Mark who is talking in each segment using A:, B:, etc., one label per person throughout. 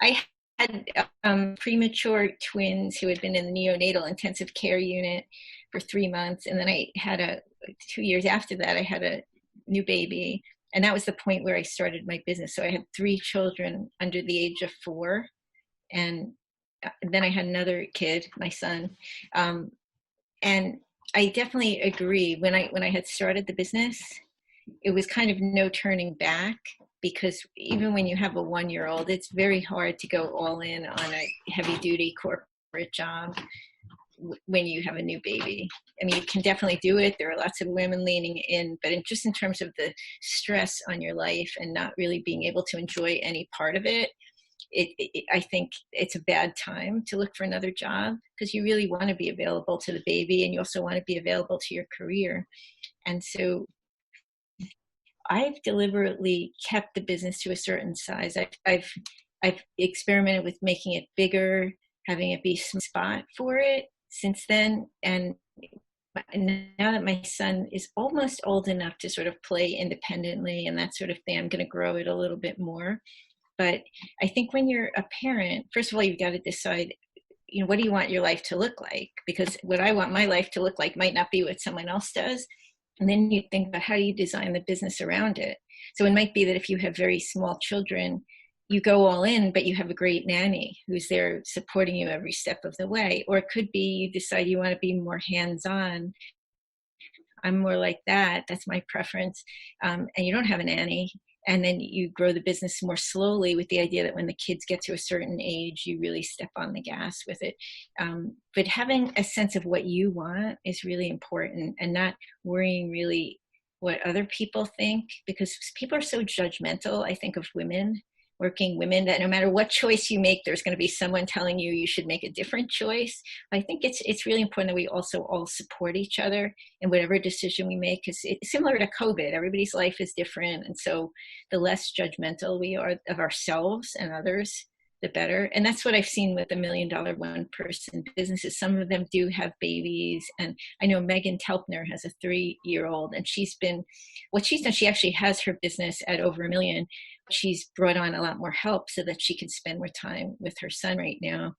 A: I had premature twins who had been in the neonatal intensive care unit for 3 months. And then I had 2 years after that, I had a new baby. And that was the point where I started my business. So I had 3 children under the age of 4. And then I had another kid, my son. And I definitely agree. When I had started the business, it was kind of no turning back, because even when you have a 1-year-old, it's very hard to go all in on a heavy duty corporate job when you have a new baby. I mean, you can definitely do it. There are lots of women leaning in, but just in terms of the stress on your life and not really being able to enjoy any part of it, I think it's a bad time to look for another job, because you really want to be available to the baby, and you also want to be available to your career. And so I've deliberately kept the business to a certain size. I've experimented with making it bigger, having it be some spot for it since then. And now that my son is almost old enough to sort of play independently and that sort of thing, I'm going to grow it a little bit more. But I think when you're a parent, first of all, you've got to decide, what do you want your life to look like? Because what I want my life to look like might not be what someone else does. And then you think about how do you design the business around it. So it might be that if you have very small children, you go all in, but you have a great nanny who's there supporting you every step of the way. Or it could be you decide you want to be more hands-on. I'm more like that. That's my preference. And you don't have a nanny. And then you grow the business more slowly with the idea that when the kids get to a certain age, you really step on the gas with it. But having a sense of what you want is really important, and not worrying really what other people think, because people are so judgmental, I think, of women, working women, that no matter what choice you make, there's going to be someone telling you should make a different choice. I think it's really important that we also all support each other in whatever decision we make, because it's similar to COVID. Everybody's life is different. And so the less judgmental we are of ourselves and others, the better. And that's what I've seen with the $1 Million One Person businesses. Some of them do have babies. And I know Megan Telpner has a 3-year-old, and what she's done, she actually has her business at over $1 million. She's brought on a lot more help so that she can spend more time with her son right now.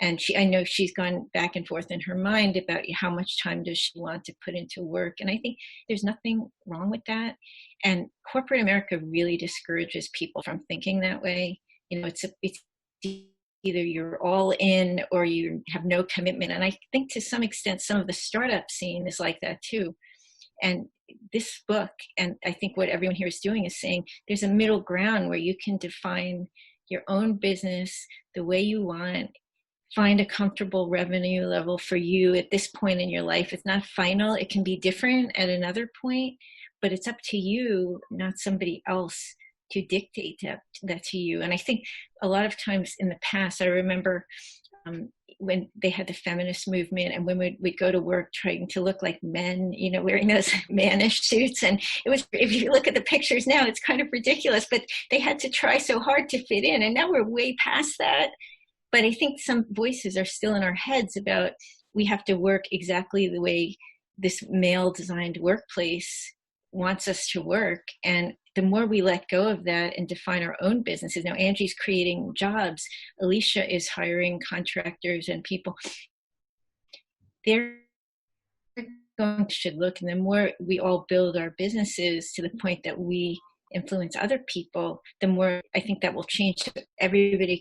A: And I know she's gone back and forth in her mind about how much time does she want to put into work. And I think there's nothing wrong with that. And corporate America really discourages people from thinking that way. It's either you're all in or you have no commitment. And I think to some extent, some of the startup scene is like that too. And this book, and I think what everyone here is doing, is saying there's a middle ground where you can define your own business the way you want, find a comfortable revenue level for you at this point in your life. It's not final. It can be different at another point, but it's up to you, not somebody else, to dictate that to you. And I think a lot of times in the past, I remember when they had the feminist movement, and women would go to work trying to look like men, wearing those mannish suits. And it was, if you look at the pictures now, it's kind of ridiculous, but they had to try so hard to fit in. And now we're way past that. But I think some voices are still in our heads about we have to work exactly the way this male designed workplace wants us to work. And the more we let go of that and define our own businesses. Now Angie's creating jobs. Alicia is hiring contractors and people. They're going to look, and the more we all build our businesses to the point that we influence other people, the more I think that will change. Everybody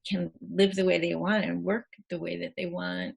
A: can live the way they want and work the way that they want.